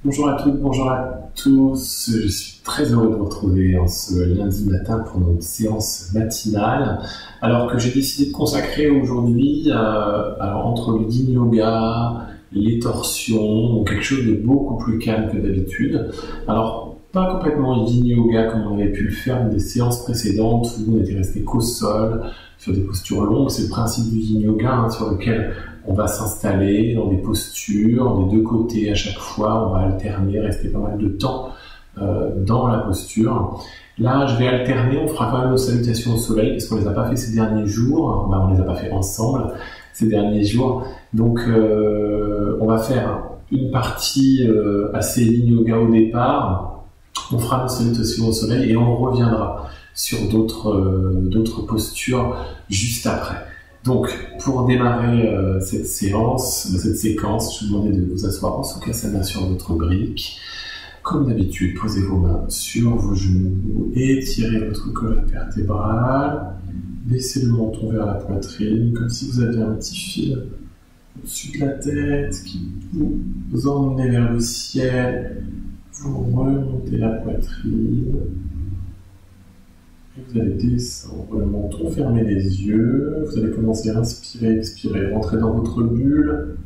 Bonjour à toutes, bonjour à tous. Je suis très heureux de vous retrouver en ce lundi matin pour notre séance matinale. Alors que j'ai décidé de consacrer aujourd'hui, entre le yin yoga, les torsions, donc quelque chose de beaucoup plus calme que d'habitude. Alors, pas complètement yin yoga comme on avait pu le faire dans des séances précédentes où on était resté qu'au sol, sur des postures longues. C'est le principe du yin yoga sur lequel on va s'installer dans des postures, des deux côtés à chaque fois, on va alterner, rester pas mal de temps dans la posture. Là, je vais alterner, on fera quand même nos salutations au soleil, parce qu'on les a pas fait ces derniers jours, on les a pas fait ensemble ces derniers jours. Donc, on va faire une partie assez yin yoga au départ, on fera nos salutations au soleil et on reviendra sur d'autres postures juste après. Donc, pour démarrer cette séquence, je vous demande de vous asseoir en sukhasana sur votre brique. Comme d'habitude, posez vos mains sur vos genoux, étirez votre colonne vertébrale, baissez le menton vers la poitrine, comme si vous aviez un petit fil au-dessus de la tête qui vous emmenez vers le ciel, vous remontez la poitrine. Et vous allez descendre le menton, fermer les yeux, vous allez commencer à inspirer, expirer, rentrer dans votre bulle.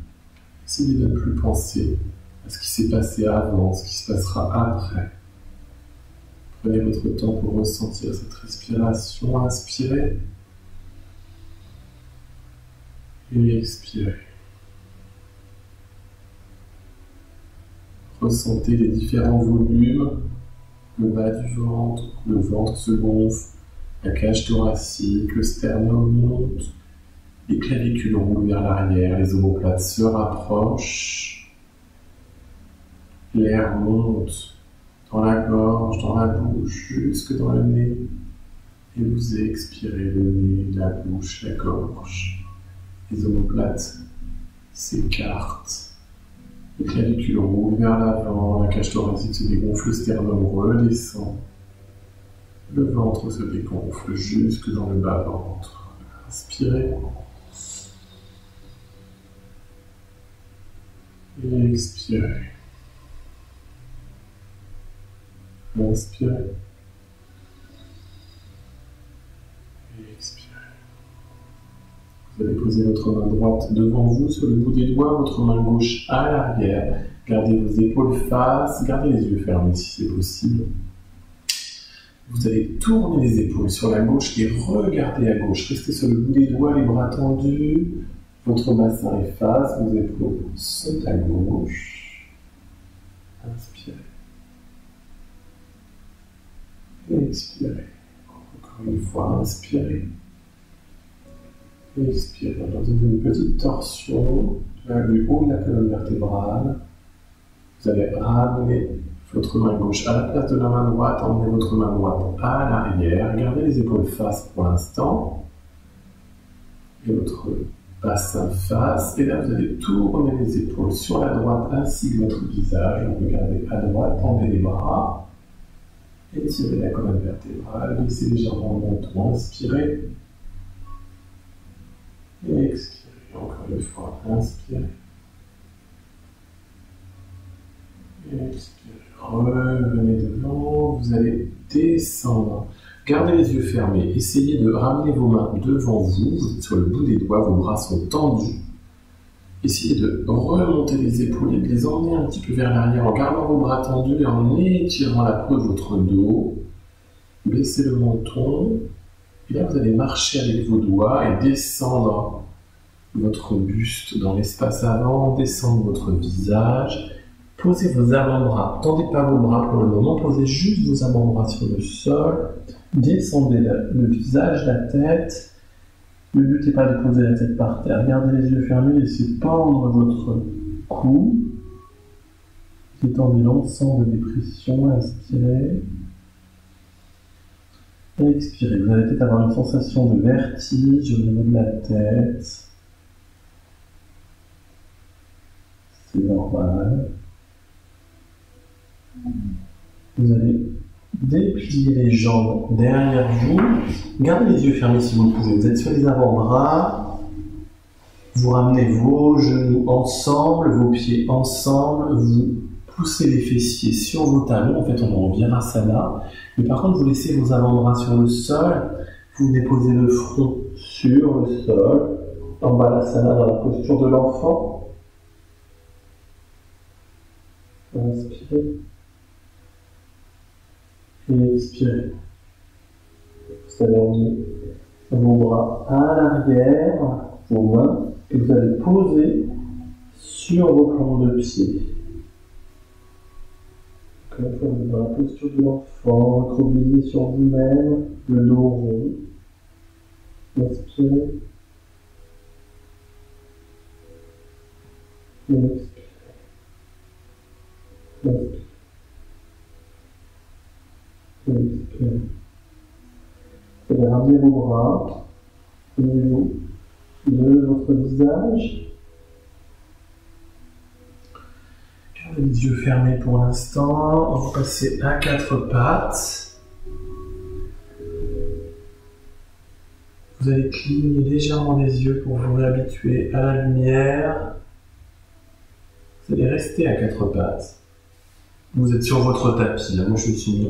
Essayez de ne plus penser à ce qui s'est passé avant, ce qui se passera après. Prenez votre temps pour ressentir cette respiration, inspirez et expirez. Ressentez les différents volumes. Le bas du ventre, le ventre se gonfle, la cage thoracique, le sternum monte, les clavicules roulent vers l'arrière, les omoplates se rapprochent, l'air monte dans la gorge, dans la bouche, jusque dans le nez, et vous expirez le nez, la bouche, la gorge, les omoplates s'écartent. Les clavicules roulent vers l'avant, la cage thoracique se dégonfle, le sternum redescend. Le ventre se dégonfle jusque dans le bas-ventre. Inspirez. Et expirez. Inspirez. Et expirez. Vous allez poser votre main droite devant vous sur le bout des doigts, votre main gauche à l'arrière. Gardez vos épaules face, gardez les yeux fermés si c'est possible. Vous allez tourner les épaules sur la gauche et regardez à gauche. Restez sur le bout des doigts, les bras tendus. Votre bassin est face, vos épaules sont à gauche. Inspirez. Et expirez. Encore une fois, inspirez. Expirez dans une petite torsion du haut de la colonne vertébrale. Vous allez ramener votre main gauche à la place de la main droite, emmenez votre main droite à l'arrière, gardez les épaules face pour l'instant, et votre bassin face, et là vous allez tourner les épaules sur la droite ainsi que votre visage, regardez à droite, tendez les bras, étirez la colonne vertébrale, laissez légèrement le menton, inspirez, et expirez, encore une fois, inspirez. Et expirez. Revenez devant, vous allez descendre. Gardez les yeux fermés, essayez de ramener vos mains devant vous, sur le bout des doigts, vos bras sont tendus. Essayez de remonter les épaules et de les emmener un petit peu vers l'arrière en gardant vos bras tendus et en étirant la peau de votre dos. Baissez le menton. Et là, vous allez marcher avec vos doigts et descendre votre buste dans l'espace avant, descendre votre visage. Posez vos avant-bras, tendez pas vos bras pour le moment, posez juste vos avant-bras sur le sol. Descendez le visage, la tête. Le but n'est pas de poser la tête par terre. Gardez les yeux fermés, laissez pendre votre cou. Détendez l'ensemble des pressions, inspirez. Et expirez. Vous allez peut-être avoir une sensation de vertige au niveau de la tête. C'est normal. Vous allez déplier les jambes derrière vous. Gardez les yeux fermés si vous le pouvez. Vous êtes sur les avant-bras. Vous ramenez vos genoux ensemble, vos pieds ensemble. Vous poussez les fessiers sur vos talons. En fait, on est en Virasana. Mais par contre, vous laissez vos avant-bras sur le sol. Vous déposez le front sur le sol. En Balasana, dans la posture de l'enfant. Inspirez. Et expirez. Vous allez amener vos bras à l'arrière, vos mains, et vous allez poser sur vos plans de pied. Comme vous êtes dans la posture de l'enfant, recroquevillé sur vous-même, le dos rond. Inspirez. Et expirez. Inspirez. Et expirez. Vous allez ramener vos bras au niveau de votre visage. Gardez les yeux fermés pour l'instant. On va passer à quatre pattes. Vous allez cligner légèrement les yeux pour vous réhabituer à la lumière. Vous allez rester à quatre pattes. Vous êtes sur votre tapis. Là, moi, je suis mis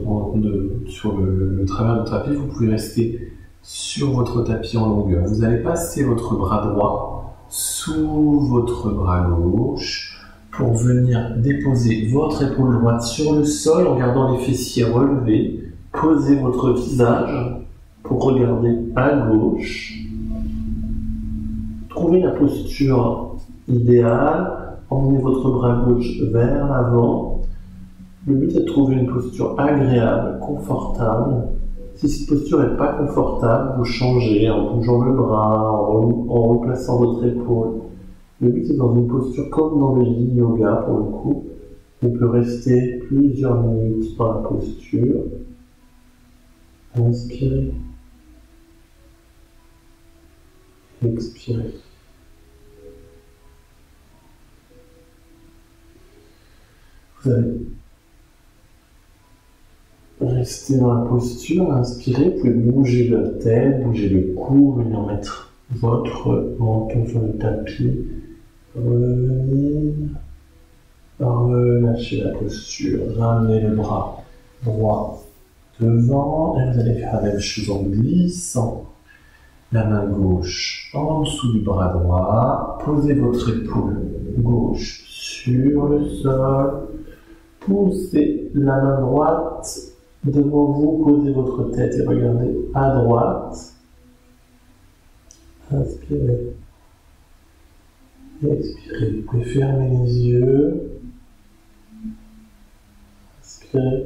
sur le travers du tapis. Vous pouvez rester sur votre tapis en longueur. Vous allez passer votre bras droit sous votre bras gauche pour venir déposer votre épaule droite sur le sol en gardant les fessiers relevés. Posez votre visage pour regarder à gauche. Trouvez la posture idéale. Emmenez votre bras gauche vers l'avant. Le but est de trouver une posture agréable, confortable. Si cette posture n'est pas confortable, vous changez en bougeant le bras, en replaçant votre épaule. Le but est dans une posture comme dans le yin yoga pour le coup. On peut rester plusieurs minutes dans la posture. Inspirez. Expirez. Vous allez rester dans la posture, inspirez, vous pouvez bouger la tête, bouger le cou, venir mettre votre menton sur le tapis, revenir, relâchez la posture, ramenez le bras droit devant, et vous allez faire la même chose en glissant la main gauche en dessous du bras droit, posez votre épaule gauche sur le sol, poussez la main droite devant vous, posez votre tête et regardez à droite. Inspirez. Expirez. Vous pouvez fermer les yeux. Inspirez.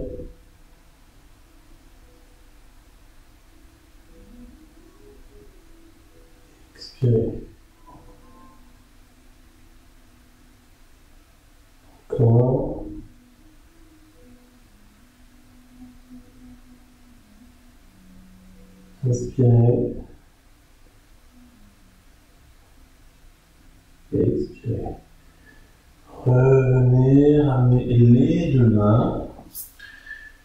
Expirez. Encore. Inspirez. Et expirez. Revenez, ramenez les deux mains.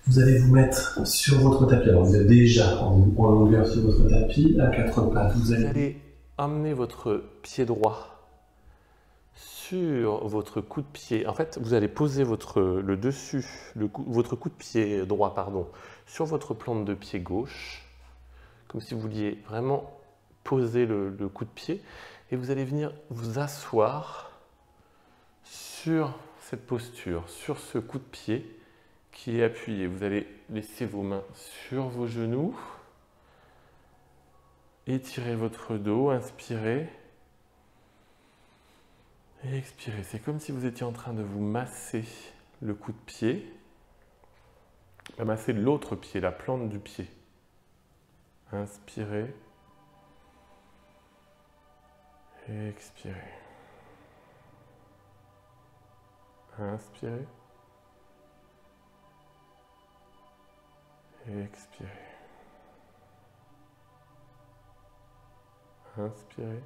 Vous allez vous mettre sur votre tapis. Alors vous êtes déjà en longueur sur votre tapis, à quatre pattes. Vous allez amener votre pied droit sur votre coup de pied. En fait, vous allez poser votre coup de pied droit, sur votre plante de pied gauche. Comme si vous vouliez vraiment poser le coup de pied, et vous allez venir vous asseoir sur cette posture, sur ce coup de pied qui est appuyé. Vous allez laisser vos mains sur vos genoux, étirez votre dos, inspirez et expirez. C'est comme si vous étiez en train de vous masser le coup de pied, masser l'autre pied, la plante du pied. Inspirez et expirez. Inspirez et expirez. Inspirez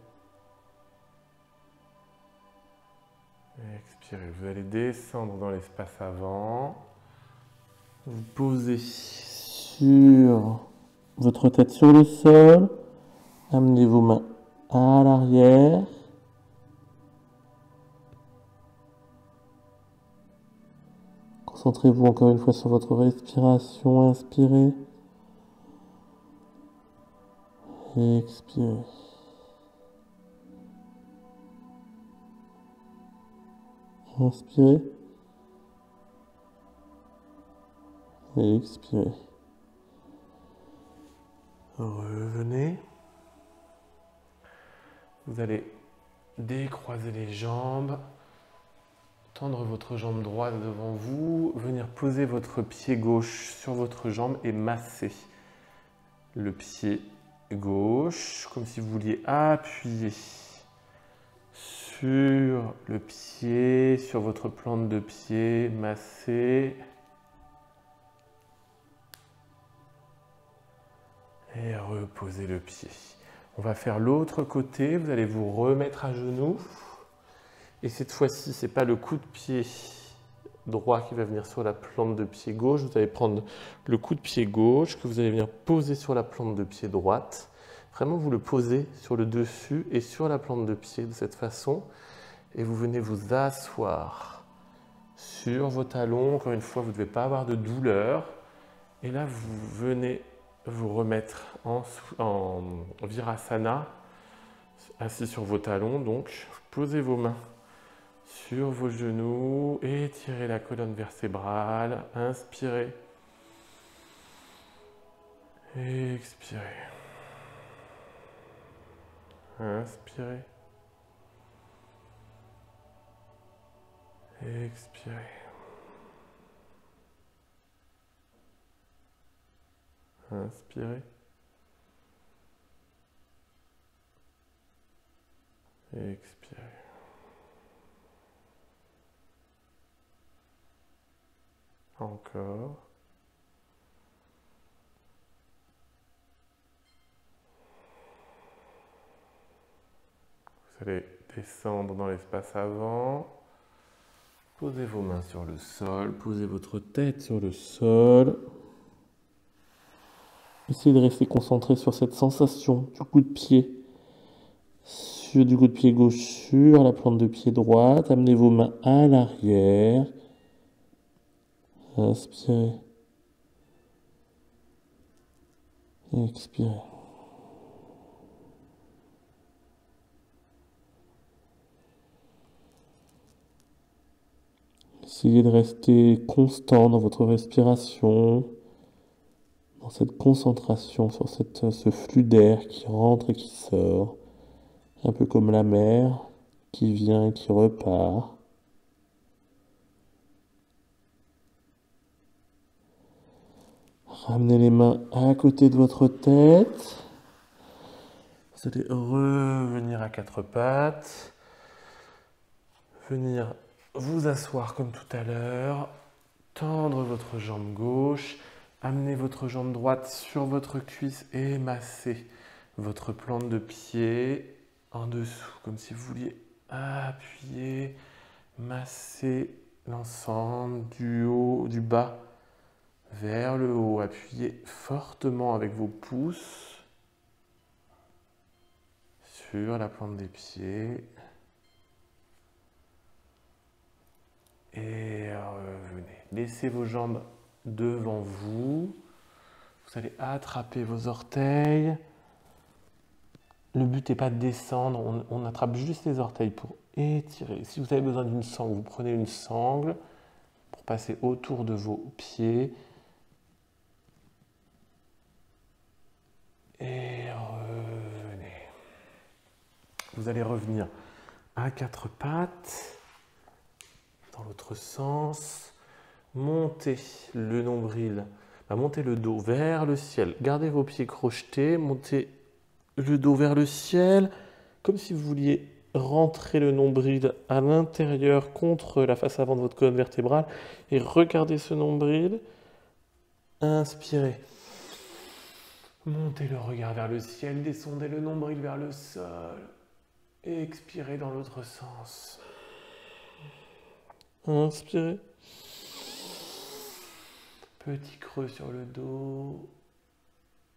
et expirez. Vous allez descendre dans l'espace avant. Vous posez sur votre tête sur le sol, amenez vos mains à l'arrière, Concentrez-vous encore une fois sur votre respiration. Inspirez. Et expirez. Inspirez. Et expirez. Revenez. Vous allez décroiser les jambes, tendre votre jambe droite devant vous, venir poser votre pied gauche sur votre jambe et masser le pied gauche, comme si vous vouliez appuyer sur le pied, sur votre plante de pied, masser. Et reposer le pied. On va faire l'autre côté, vous allez vous remettre à genoux. Et cette fois-ci, ce n'est pas le coup de pied droit qui va venir sur la plante de pied gauche. Vous allez prendre le coup de pied gauche que vous allez venir poser sur la plante de pied droite. Vraiment, vous le posez sur le dessus et sur la plante de pied de cette façon. Et vous venez vous asseoir sur vos talons. Encore une fois, vous ne devez pas avoir de douleur. Et là, vous venez vous remettre en Virasana, assis sur vos talons. Donc, posez vos mains sur vos genoux, étirez la colonne vertébrale, inspirez, expirez, inspirez, expirez, inspirez, expirez. Encore. Vous allez descendre dans l'espace avant. Posez vos mains sur le sol. Posez votre tête sur le sol. Essayez de rester concentré sur cette sensation du coup de pied. Du coup de pied gauche sur la plante de pied droite. Amenez vos mains à l'arrière. Inspirez. Expirez. Essayez de rester constant dans votre respiration, dans cette concentration sur ce flux d'air qui rentre et qui sort, un peu comme la mer qui vient et qui repart. Ramenez les mains à côté de votre tête. Vous allez revenir à quatre pattes. Venir vous asseoir comme tout à l'heure. Tendre votre jambe gauche. Amenez votre jambe droite sur votre cuisse et massez votre plante de pied en dessous, comme si vous vouliez appuyer, masser l'ensemble du haut, du bas vers le haut. Appuyez fortement avec vos pouces sur la plante des pieds. Et revenez. Laissez vos jambes devant vous. Vous allez attraper vos orteils. Le but n'est pas de descendre, on attrape juste les orteils pour étirer. Si vous avez besoin d'une sangle, vous prenez une sangle pour passer autour de vos pieds. Et revenez. Vous allez revenir à quatre pattes, dans l'autre sens. Montez le nombril, montez le dos vers le ciel. Gardez vos pieds crochetés, montez le dos vers le ciel, comme si vous vouliez rentrer le nombril à l'intérieur contre la face avant de votre colonne vertébrale. Et regardez ce nombril. Inspirez. Montez le regard vers le ciel, descendez le nombril vers le sol. Expirez dans l'autre sens. Inspirez. Petit creux sur le dos.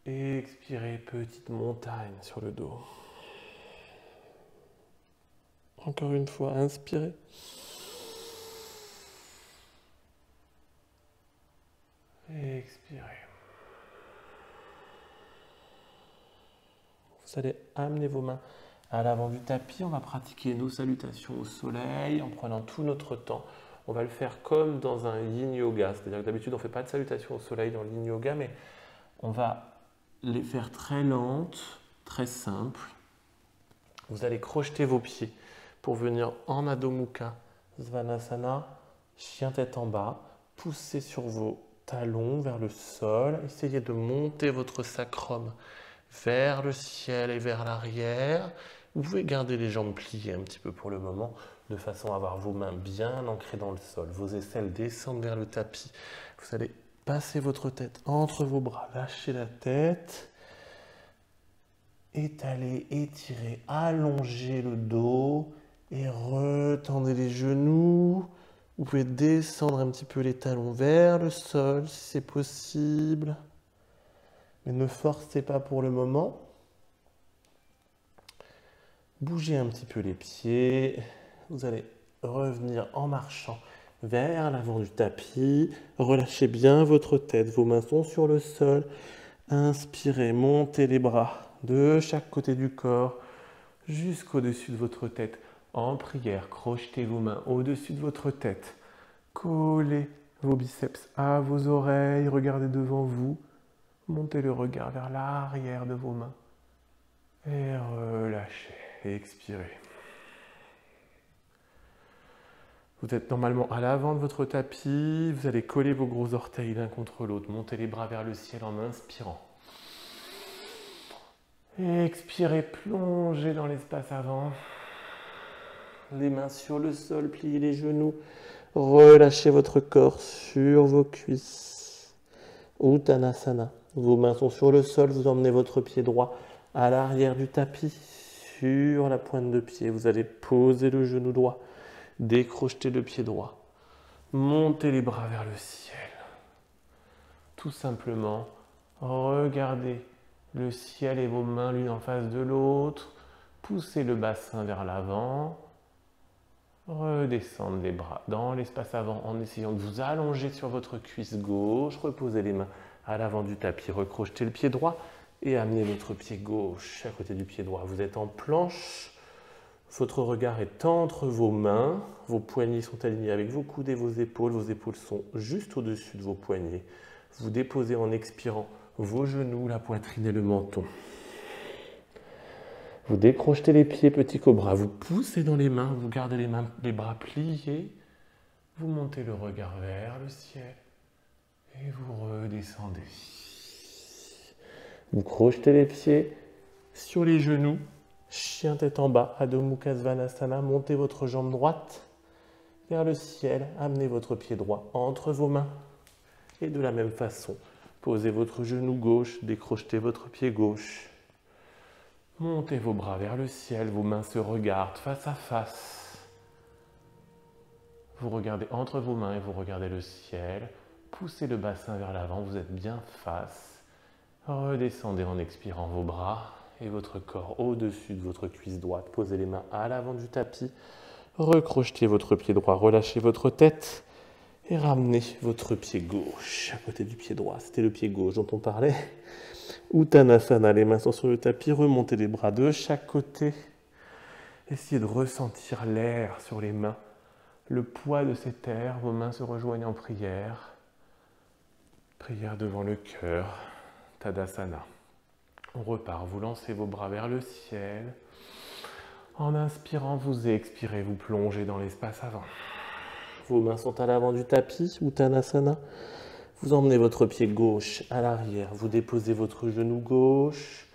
Expirez, petite montagne sur le dos. Encore une fois, inspirez. expirez. Vous allez amener vos mains à l'avant du tapis. On va pratiquer nos salutations au soleil en prenant tout notre temps. On va le faire comme dans un yin yoga. C'est-à-dire que d'habitude, on ne fait pas de salutations au soleil dans le yin yoga, mais on va les faire très lentes, très simples. Vous allez crocheter vos pieds pour venir en Adho Mukha Svanasana, chien tête en bas. Poussez sur vos talons vers le sol. Essayez de monter votre sacrum vers le ciel et vers l'arrière. Vous pouvez garder les jambes pliées un petit peu pour le moment, de façon à avoir vos mains bien ancrées dans le sol. Vos aisselles descendent vers le tapis. Vous allez passer votre tête entre vos bras, lâchez la tête. Étalez, étirez, allongez le dos et retendez les genoux. Vous pouvez descendre un petit peu les talons vers le sol si c'est possible. Mais ne forcez pas pour le moment. Bougez un petit peu les pieds. Vous allez revenir en marchant vers l'avant du tapis. Relâchez bien votre tête. Vos mains sont sur le sol. Inspirez, montez les bras de chaque côté du corps jusqu'au-dessus de votre tête. En prière, crochetez vos mains au-dessus de votre tête. Collez vos biceps à vos oreilles. Regardez devant vous. Montez le regard vers l'arrière de vos mains. Et relâchez. Expirez. Vous êtes normalement à l'avant de votre tapis. Vous allez coller vos gros orteils l'un contre l'autre. Montez les bras vers le ciel en inspirant. Expirez, plongez dans l'espace avant. Les mains sur le sol, pliez les genoux. Relâchez votre corps sur vos cuisses. Uttanasana. Vos mains sont sur le sol. Vous emmenez votre pied droit à l'arrière du tapis, sur la pointe de pied. Vous allez poser le genou droit. Décrochetez le pied droit. Montez les bras vers le ciel. Tout simplement, regardez le ciel et vos mains l'une en face de l'autre. Poussez le bassin vers l'avant. Redescendre les bras dans l'espace avant en essayant de vous allonger sur votre cuisse gauche. Reposez les mains à l'avant du tapis. Recrochetez le pied droit et amenez votre pied gauche à côté du pied droit. Vous êtes en planche. Votre regard est entre vos mains. Vos poignets sont alignés avec vos coudes et vos épaules. Vos épaules sont juste au-dessus de vos poignets. Vous déposez en expirant vos genoux, la poitrine et le menton. Vous décrochetez les pieds, petit cobra. Vous poussez dans les mains, vous gardez les bras pliés. Vous montez le regard vers le ciel et vous redescendez. Vous crochetez les pieds sur les genoux. Chien tête en bas, Adho Mukha Svanasana. Montez votre jambe droite vers le ciel. Amenez votre pied droit entre vos mains. Et de la même façon, posez votre genou gauche, décrochetez votre pied gauche. Montez vos bras vers le ciel, vos mains se regardent face à face. Vous regardez entre vos mains et vous regardez le ciel. Poussez le bassin vers l'avant, vous êtes bien face. Redescendez en expirant vos bras et votre corps au-dessus de votre cuisse droite. Posez les mains à l'avant du tapis. Recrochetez votre pied droit, relâchez votre tête. Et ramenez votre pied gauche à côté du pied droit. C'était le pied gauche dont on parlait. Uttanasana, les mains sont sur le tapis. Remontez les bras de chaque côté. Essayez de ressentir l'air sur les mains. Le poids de cet air. Vos mains se rejoignent en prière. Prière devant le cœur. Tadasana. On repart. Vous lancez vos bras vers le ciel. En inspirant, vous expirez. Vous plongez dans l'espace avant. Vos mains sont à l'avant du tapis, Uttanasana. Vous emmenez votre pied gauche à l'arrière. Vous déposez votre genou gauche,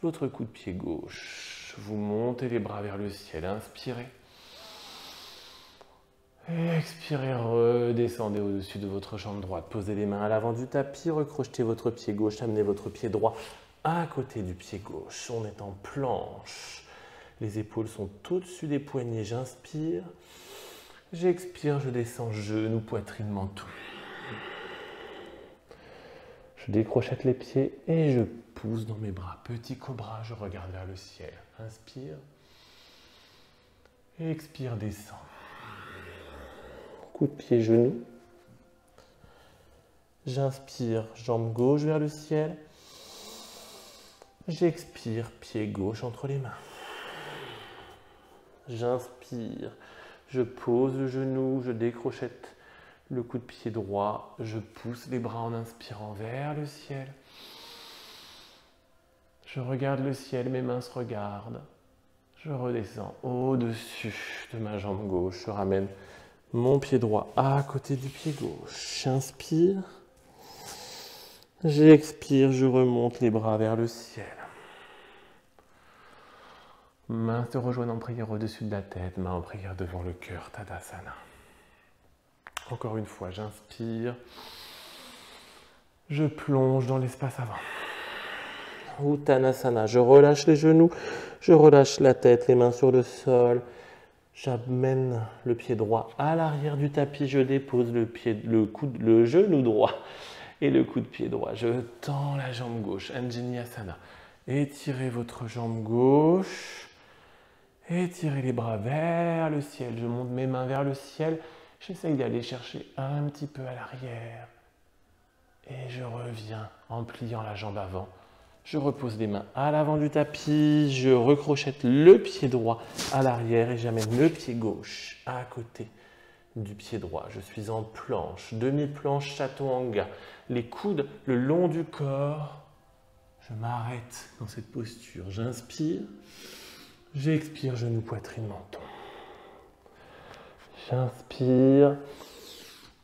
votre coup de pied gauche. Vous montez les bras vers le ciel. Inspirez. Expirez, redescendez au-dessus de votre jambe droite. Posez les mains à l'avant du tapis. Recrochetez votre pied gauche. Amenez votre pied droit à côté du pied gauche. On est en planche. Les épaules sont au-dessus des poignets. J'inspire. J'expire, je descends, genoux, poitrine, menton. Je décrochette les pieds et je pousse dans mes bras. Petit cobra, je regarde vers le ciel. Inspire. Expire, descend. Coup de pied, genou. J'inspire, jambe gauche vers le ciel. J'expire, pied gauche entre les mains. J'inspire, je pose le genou, je décrochette le coup de pied droit, je pousse les bras en inspirant vers le ciel. Je regarde le ciel, mes mains se regardent. Je redescends au-dessus de ma jambe gauche, je ramène mon pied droit à côté du pied gauche. J'inspire, j'expire, je remonte les bras vers le ciel. Mains se rejoignent en prière au-dessus de la tête, mains en prière devant le cœur, Tadasana. Encore une fois, j'inspire. Je plonge dans l'espace avant. Uttanasana, je relâche les genoux, je relâche la tête, les mains sur le sol. J'amène le pied droit à l'arrière du tapis, je dépose le genou droit et le coup de pied droit. Je tends la jambe gauche, Anjaneyasana. Étirez votre jambe gauche. Étirez les bras vers le ciel. Je monte mes mains vers le ciel. J'essaye d'aller chercher un petit peu à l'arrière. Et je reviens en pliant la jambe avant. Je repose les mains à l'avant du tapis. Je recrochette le pied droit à l'arrière et j'amène le pied gauche à côté du pied droit. Je suis en planche, demi-planche chaturanga. Les coudes le long du corps. Je m'arrête dans cette posture. J'inspire. J'expire, genou, poitrine, menton. J'inspire,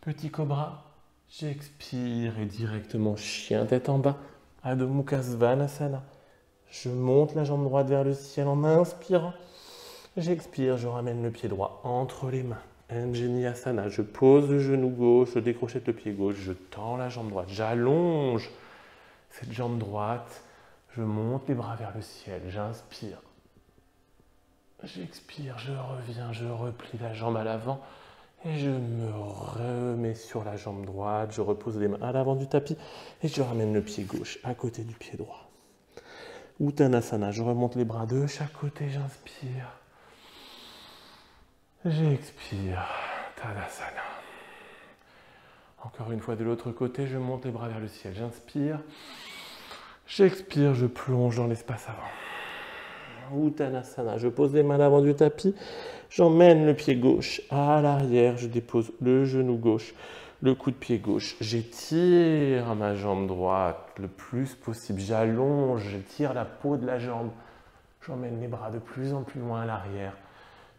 petit cobra. J'expire et directement chien tête en bas, Adho Mukha Svanasana. Je monte la jambe droite vers le ciel en inspirant. J'expire, je ramène le pied droit entre les mains. Anjaneyasana, je pose le genou gauche, je décrochette le pied gauche, je tends la jambe droite, j'allonge cette jambe droite, je monte les bras vers le ciel, j'inspire. J'expire, je reviens, je replie la jambe à l'avant et je me remets sur la jambe droite. Je repose les mains à l'avant du tapis et je ramène le pied gauche à côté du pied droit. Uttanasana, je remonte les bras de chaque côté, j'inspire. J'expire, Tadasana. Encore une fois de l'autre côté, je monte les bras vers le ciel, j'inspire. J'expire, je plonge dans l'espace avant. Uttanasana, je pose les mains à l'avant du tapis, j'emmène le pied gauche à l'arrière, je dépose le genou gauche, le coup de pied gauche, j'étire ma jambe droite le plus possible, j'allonge, j'étire la peau de la jambe, j'emmène les bras de plus en plus loin à l'arrière,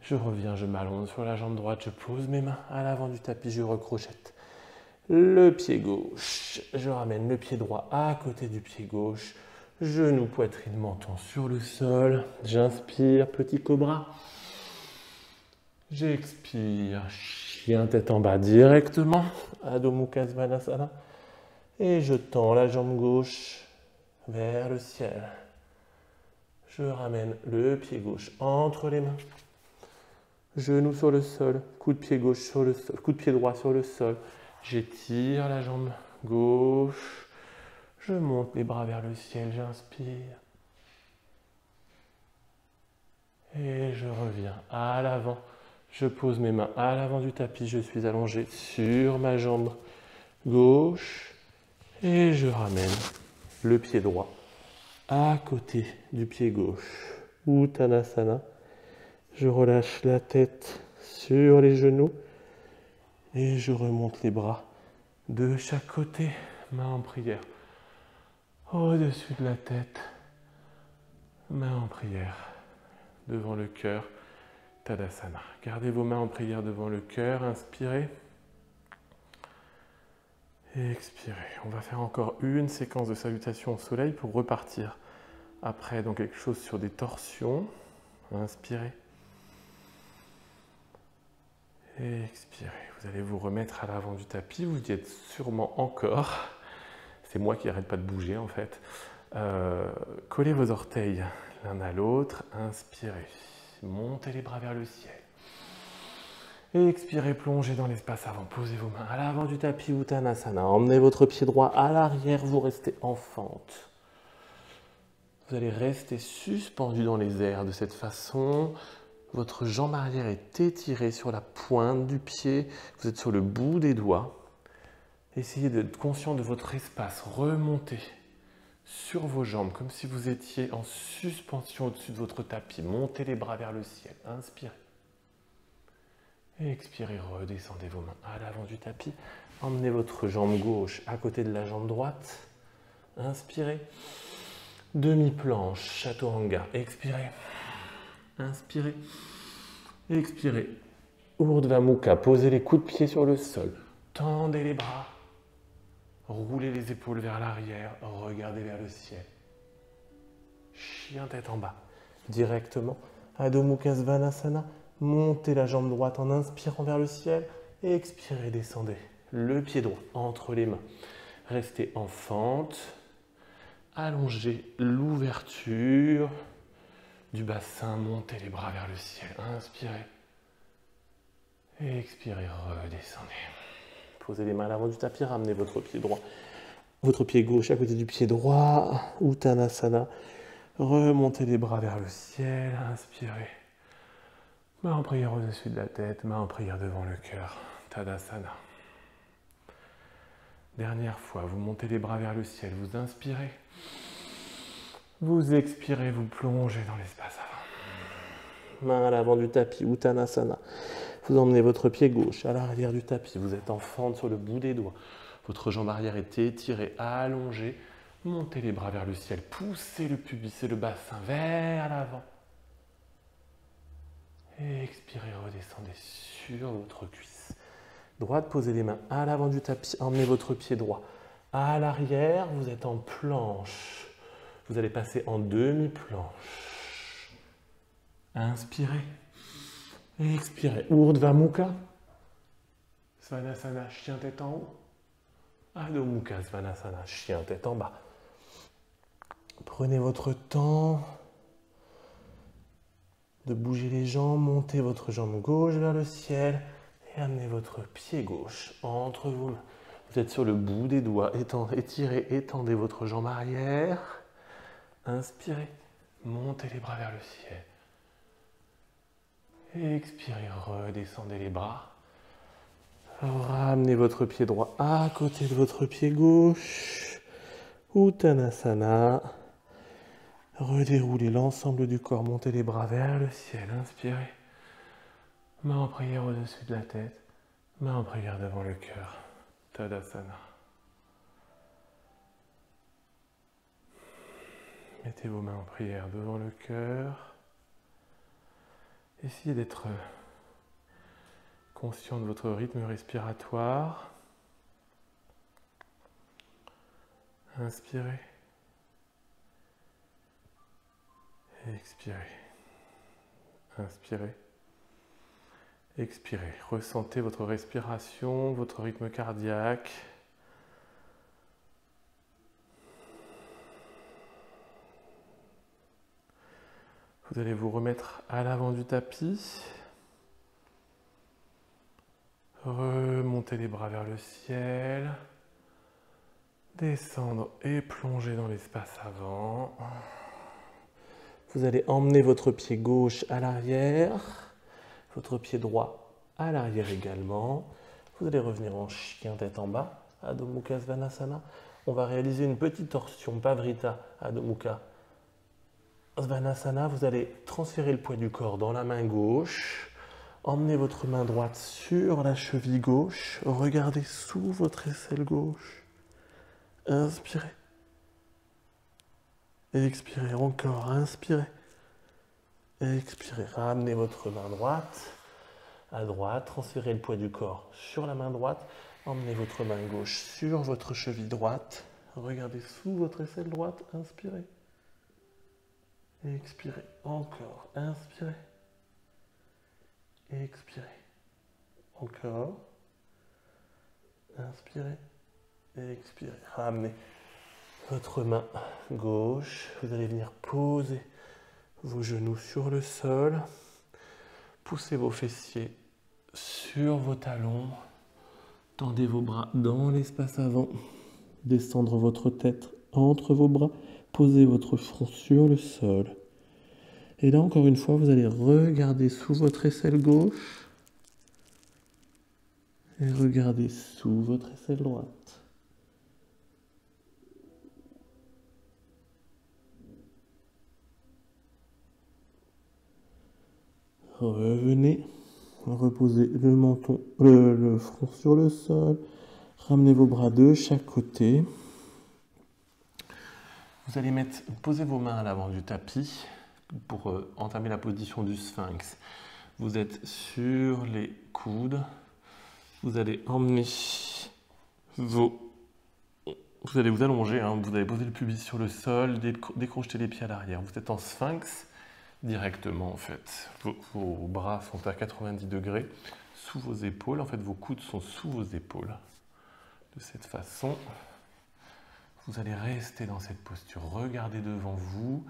je reviens, je m'allonge sur la jambe droite, je pose mes mains à l'avant du tapis, je recrochette le pied gauche, je ramène le pied droit à côté du pied gauche, genou, poitrine, menton sur le sol. J'inspire, petit cobra. J'expire, chien tête en bas directement. Adho Mukha Svanasana. Et je tends la jambe gauche vers le ciel. Je ramène le pied gauche entre les mains. Genou sur le sol, coup de pied gauche sur le sol, coup de pied droit sur le sol. J'étire la jambe gauche. Je monte les bras vers le ciel, j'inspire. Et je reviens à l'avant. Je pose mes mains à l'avant du tapis, je suis allongé sur ma jambe gauche. Et je ramène le pied droit à côté du pied gauche. Uttanasana. Je relâche la tête sur les genoux. Et je remonte les bras de chaque côté, main en prière. Au-dessus de la tête, main en prière, devant le cœur, Tadasana. Gardez vos mains en prière devant le cœur, inspirez. Et expirez. On va faire encore une séquence de salutation au soleil pour repartir après dans quelque chose sur des torsions. Inspirez. Et expirez. Vous allez vous remettre à l'avant du tapis, vous y êtes sûrement encore. C'est moi qui n'arrête pas de bouger en fait. Collez vos orteils l'un à l'autre. Inspirez. Montez les bras vers le ciel. Et expirez, plongez dans l'espace avant. Posez vos mains à l'avant du tapis Uttanasana. Emmenez votre pied droit à l'arrière. Vous restez en fente. Vous allez rester suspendu dans les airs de cette façon. Votre jambe arrière est étirée sur la pointe du pied. Vous êtes sur le bout des doigts. Essayez d'être conscient de votre espace. Remontez sur vos jambes, comme si vous étiez en suspension au-dessus de votre tapis. Montez les bras vers le ciel. Inspirez. Expirez, redescendez vos mains à l'avant du tapis. Emmenez votre jambe gauche à côté de la jambe droite. Inspirez. Demi-planche, chaturanga. Expirez. Inspirez. Expirez. Urdhva Mukha. Posez les coudes de pied sur le sol. Tendez les bras. Roulez les épaules vers l'arrière. Regardez vers le ciel. Chien tête en bas. Directement. Adho Mukha Svanasana. Montez la jambe droite en inspirant vers le ciel. Et expirez, descendez. Le pied droit entre les mains. Restez en fente. Allongez l'ouverture du bassin. Montez les bras vers le ciel. Inspirez. Et expirez, redescendez. Posez les mains à l'avant du tapis. Ramenez votre pied droit. Votre pied gauche à côté du pied droit. Uttanasana. Remontez les bras vers le ciel. Inspirez. Main en prière au-dessus de la tête, main en prière devant le cœur. Tadasana. Dernière fois, vous montez les bras vers le ciel, vous inspirez. Vous expirez, vous plongez dans l'espace avant. Main à l'avant du tapis, Uttanasana. Vous emmenez votre pied gauche à l'arrière du tapis, vous êtes en fente sur le bout des doigts. Votre jambe arrière est étirée, allongée. Montez les bras vers le ciel, poussez le pubis et le bassin vers l'avant. Et expirez, redescendez sur votre cuisse. Droite, posez les mains à l'avant du tapis. Emmenez votre pied droit à l'arrière. Vous êtes en planche. Vous allez passer en demi-planche. Inspirez. Expirez. Urdhva Mukha. Svanasana, chien tête en haut. Adho Mukha Svanasana, chien tête en bas. Prenez votre temps de bouger les jambes, montez votre jambe gauche vers le ciel et amenez votre pied gauche entre vos mains. Vous êtes sur le bout des doigts, étirez, étendez votre jambe arrière. Inspirez, montez les bras vers le ciel. Et expirez, redescendez les bras. Ramenez votre pied droit à côté de votre pied gauche. Uttanasana. Redéroulez l'ensemble du corps, montez les bras vers le ciel, inspirez. Main en prière au-dessus de la tête, main en prière devant le cœur. Tadasana. Mettez vos mains en prière devant le cœur. Essayez d'être conscient de votre rythme respiratoire. Inspirez. Expirez. Inspirez. Expirez. Ressentez votre respiration, votre rythme cardiaque. Vous allez vous remettre à l'avant du tapis. Remontez les bras vers le ciel. Descendre et plonger dans l'espace avant. Vous allez emmener votre pied gauche à l'arrière, votre pied droit à l'arrière également. Vous allez revenir en chien tête en bas, Adho Mukha Svanasana. On va réaliser une petite torsion, Pavrita, Adho Mukha Svanasana. Vous allez transférer le poids du corps dans la main gauche. Emmenez votre main droite sur la cheville gauche. Regardez sous votre aisselle gauche. Inspirez. Expirez encore, inspirez. Expirez, ramenez votre main droite à droite, transférez le poids du corps sur la main droite, emmenez votre main gauche sur votre cheville droite, regardez sous votre aisselle droite, inspirez. Expirez, encore, inspirez. Expirez, encore, inspirez. Expirez, ramenez votre main gauche, vous allez venir poser vos genoux sur le sol, poussez vos fessiers sur vos talons, tendez vos bras dans l'espace avant, descendre votre tête entre vos bras, posez votre front sur le sol. Et là encore une fois, vous allez regarder sous votre aisselle gauche Et regardez sous votre aisselle droite. Revenez, reposez le menton, le front sur le sol. Ramenez vos bras de chaque côté. Vous allez poser vos mains à l'avant du tapis pour entamer la position du sphinx. Vous êtes sur les coudes. Vous allez emmener vous allez vous allonger, hein, vous allez poser le pubis sur le sol, décrocher les pieds à l'arrière. Vous êtes en sphinx directement en fait. Vos bras sont à 90 degrés sous vos épaules. En fait, vos coudes sont sous vos épaules. De cette façon, vous allez rester dans cette posture. Regardez devant vous.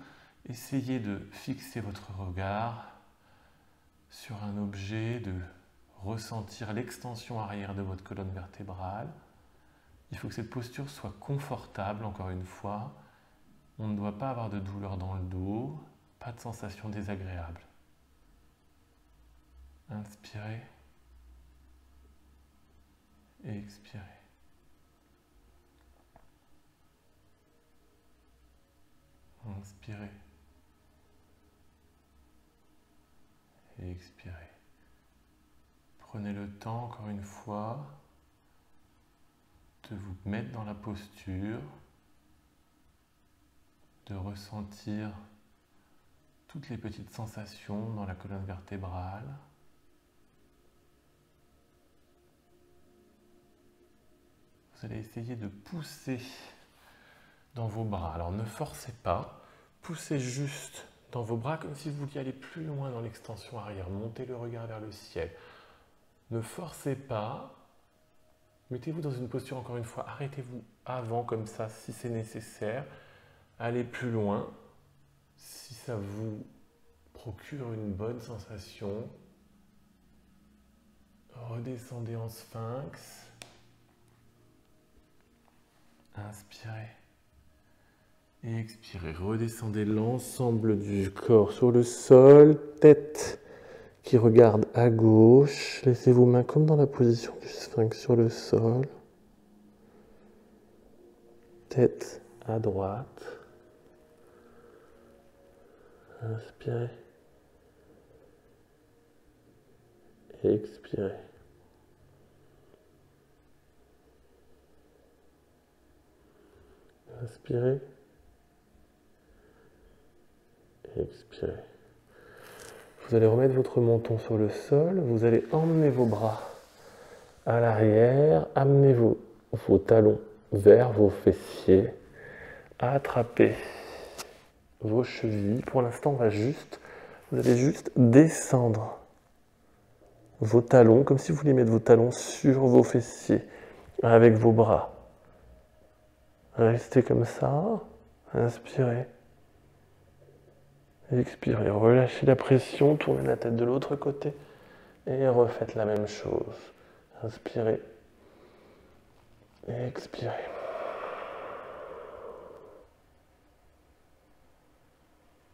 Essayez de fixer votre regard sur un objet, de ressentir l'extension arrière de votre colonne vertébrale. Il faut que cette posture soit confortable, encore une fois. On ne doit pas avoir de douleur dans le dos, pas de sensation désagréable. Inspirez et expirez. Inspirez et expirez. Prenez le temps, encore une fois, de vous mettre dans la posture, de ressentir toutes les petites sensations dans la colonne vertébrale. Vous allez essayer de pousser dans vos bras. Alors ne forcez pas, poussez juste dans vos bras comme si vous vouliez aller plus loin dans l'extension arrière. Montez le regard vers le ciel. Ne forcez pas. Mettez-vous dans une posture, encore une fois, arrêtez-vous avant comme ça si c'est nécessaire. Allez plus loin si ça vous procure une bonne sensation. Redescendez en sphinx. Inspirez et expirez. Redescendez l'ensemble du corps sur le sol. Tête qui regarde à gauche. Laissez vos mains comme dans la position du sphinx sur le sol. Tête à droite. Inspirez. Et expirez. Inspirez. Et expirez. Vous allez remettre votre menton sur le sol. Vous allez emmener vos bras à l'arrière. Amenez vos talons vers vos fessiers. Attrapez vos chevilles. Pour l'instant, vous allez juste descendre vos talons, comme si vous vouliez mettre vos talons sur vos fessiers, avec vos bras. Restez comme ça. Inspirez. Expirez. Relâchez la pression. Tournez la tête de l'autre côté. Et refaites la même chose. Inspirez. Et expirez.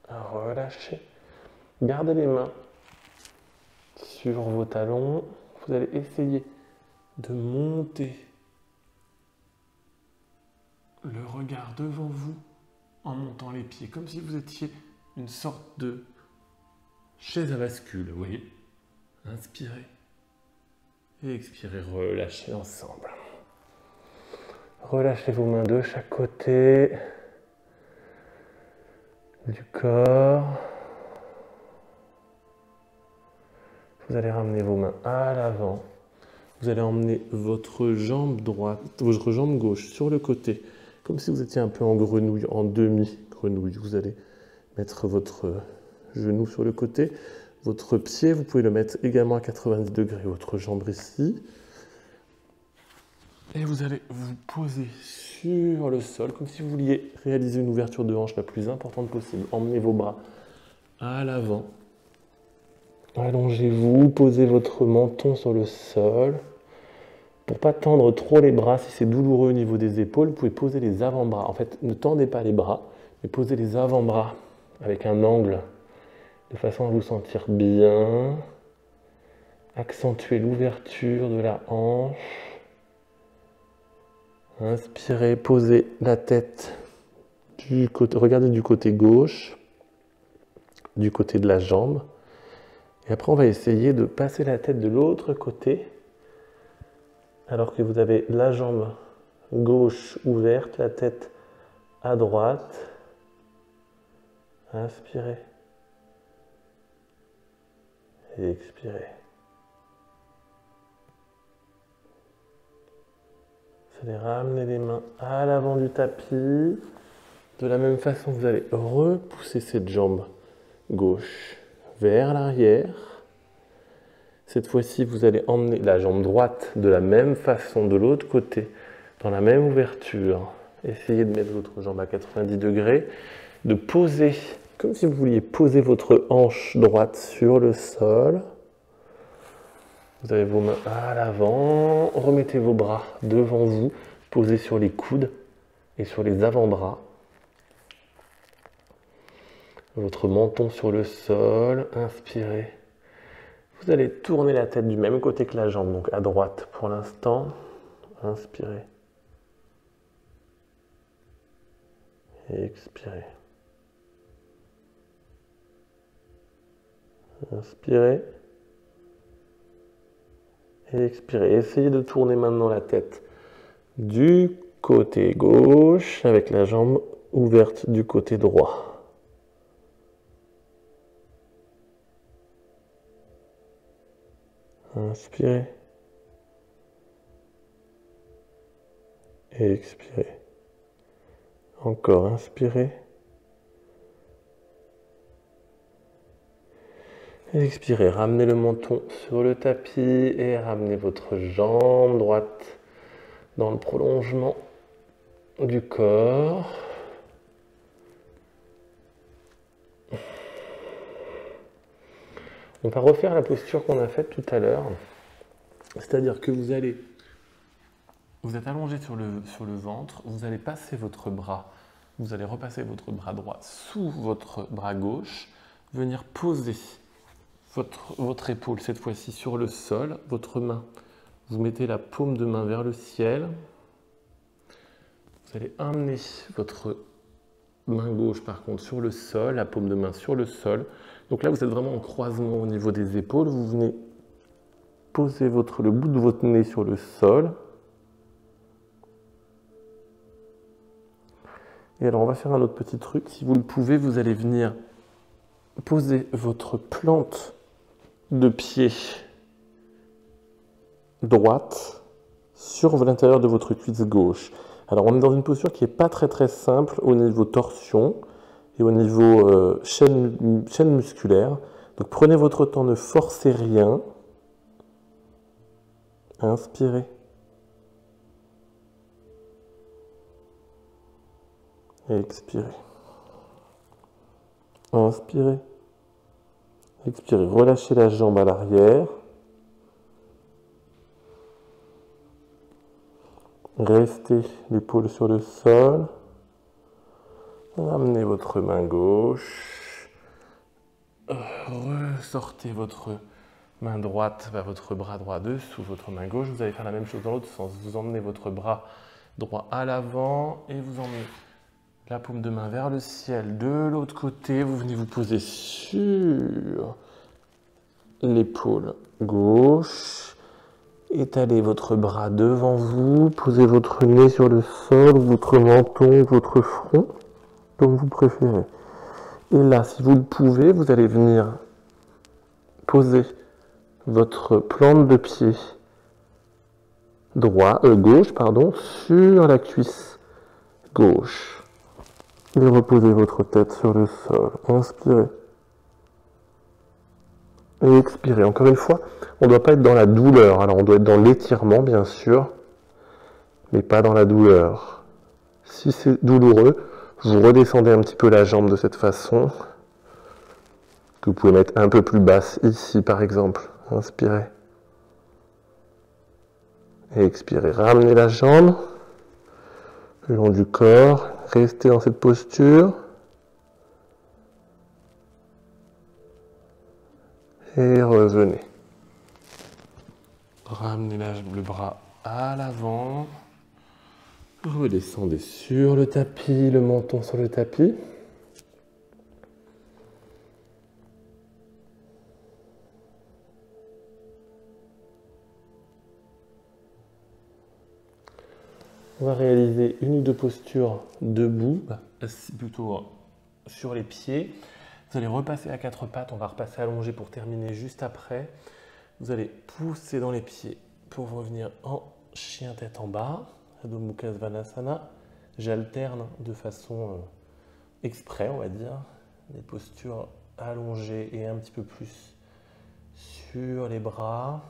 Relâchez. Gardez les mains sur vos talons. Vous allez essayer de monter le regard devant vous en montant les pieds, comme si vous étiez une sorte de chaise à bascule, vous voyez. Inspirez et expirez, relâchez ensemble. Relâchez vos mains de chaque côté du corps. Vous allez ramener vos mains à l'avant. Vous allez emmener votre jambe droite, votre jambe gauche sur le côté, comme si vous étiez un peu en grenouille, en demi-grenouille. Vous allez mettre votre genou sur le côté. Votre pied, vous pouvez le mettre également à 90 degrés, votre jambe ici. Et vous allez vous poser sur le sol, comme si vous vouliez réaliser une ouverture de hanche la plus importante possible. Emmenez vos bras à l'avant. Allongez-vous, posez votre menton sur le sol. Pour ne pas tendre trop les bras, si c'est douloureux au niveau des épaules, vous pouvez poser les avant-bras. En fait, ne tendez pas les bras, mais posez les avant-bras avec un angle, de façon à vous sentir bien. Accentuez l'ouverture de la hanche. Inspirez, posez la tête du côté, regardez du côté gauche, du côté de la jambe. Et après, on va essayer de passer la tête de l'autre côté, alors que vous avez la jambe gauche ouverte, la tête à droite. Inspirez. Et expirez. Vous allez ramener les mains à l'avant du tapis. De la même façon, vous allez repousser cette jambe gauche vers l'arrière. Cette fois-ci, vous allez emmener la jambe droite de la même façon de l'autre côté, dans la même ouverture. Essayez de mettre votre jambe à 90 degrés, de poser, comme si vous vouliez poser votre hanche droite sur le sol. Vous avez vos mains à l'avant, remettez vos bras devant vous, posez sur les coudes et sur les avant-bras. Votre menton sur le sol, inspirez. Vous allez tourner la tête du même côté que la jambe, donc à droite pour l'instant. Inspirez. Et expirez. Inspirez. Et expirez. Essayez de tourner maintenant la tête du côté gauche avec la jambe ouverte du côté droit. Inspirez. Et expirez. Encore, inspirez. Et expirez. Ramenez le menton sur le tapis et ramenez votre jambe droite dans le prolongement du corps. On va refaire la posture qu'on a faite tout à l'heure. C'est-à-dire que vous êtes allongé sur le ventre, vous allez passer votre bras, vous allez repasser votre bras droit sous votre bras gauche, venir poser votre épaule cette fois-ci sur le sol, votre main. Vous mettez la paume de main vers le ciel. Vous allez emmener votre main gauche par contre sur le sol, la paume de main sur le sol. Donc là vous êtes vraiment en croisement au niveau des épaules. Vous venez poser le bout de votre nez sur le sol. Et alors on va faire un autre petit truc. Si vous le pouvez, vous allez venir poser votre plante de pied droite sur l'intérieur de votre cuisse gauche. Alors on est dans une posture qui n'est pas très simple au niveau torsion et au niveau chaîne musculaire. Donc prenez votre temps, ne forcez rien. Inspirez. Et expirez. Inspirez. Expirez. Relâchez la jambe à l'arrière. Restez l'épaule sur le sol. Ramenez votre main gauche. Ressortez votre main droite, votre bras droit dessous votre main gauche. Vous allez faire la même chose dans l'autre sens. Vous emmenez votre bras droit à l'avant et vous emmenez la paume de main vers le ciel. De l'autre côté, vous venez vous poser sur l'épaule gauche. Étalez votre bras devant vous, posez votre nez sur le sol, votre menton, votre front, comme vous préférez. Et là, si vous le pouvez, vous allez venir poser votre plante de pied gauche sur la cuisse gauche. Et reposez votre tête sur le sol. Inspirez. Et expirez. Encore une fois, on ne doit pas être dans la douleur. Alors on doit être dans l'étirement, bien sûr, mais pas dans la douleur. Si c'est douloureux, vous redescendez un petit peu la jambe de cette façon, que vous pouvez mettre un peu plus basse, ici par exemple. Inspirez. Et expirez. Ramenez la jambe le long du corps. Restez dans cette posture. Et revenez. Ramenez le bras à l'avant. Redescendez sur le tapis, le menton sur le tapis. On va réaliser une ou deux postures debout, plutôt sur les pieds. Vous allez repasser à quatre pattes, on va repasser allongé pour terminer juste après. Vous allez pousser dans les pieds pour revenir en chien tête en bas, Adho Mukha Svanasana. J'alterne de façon exprès, on va dire, des postures allongées et un petit peu plus sur les bras.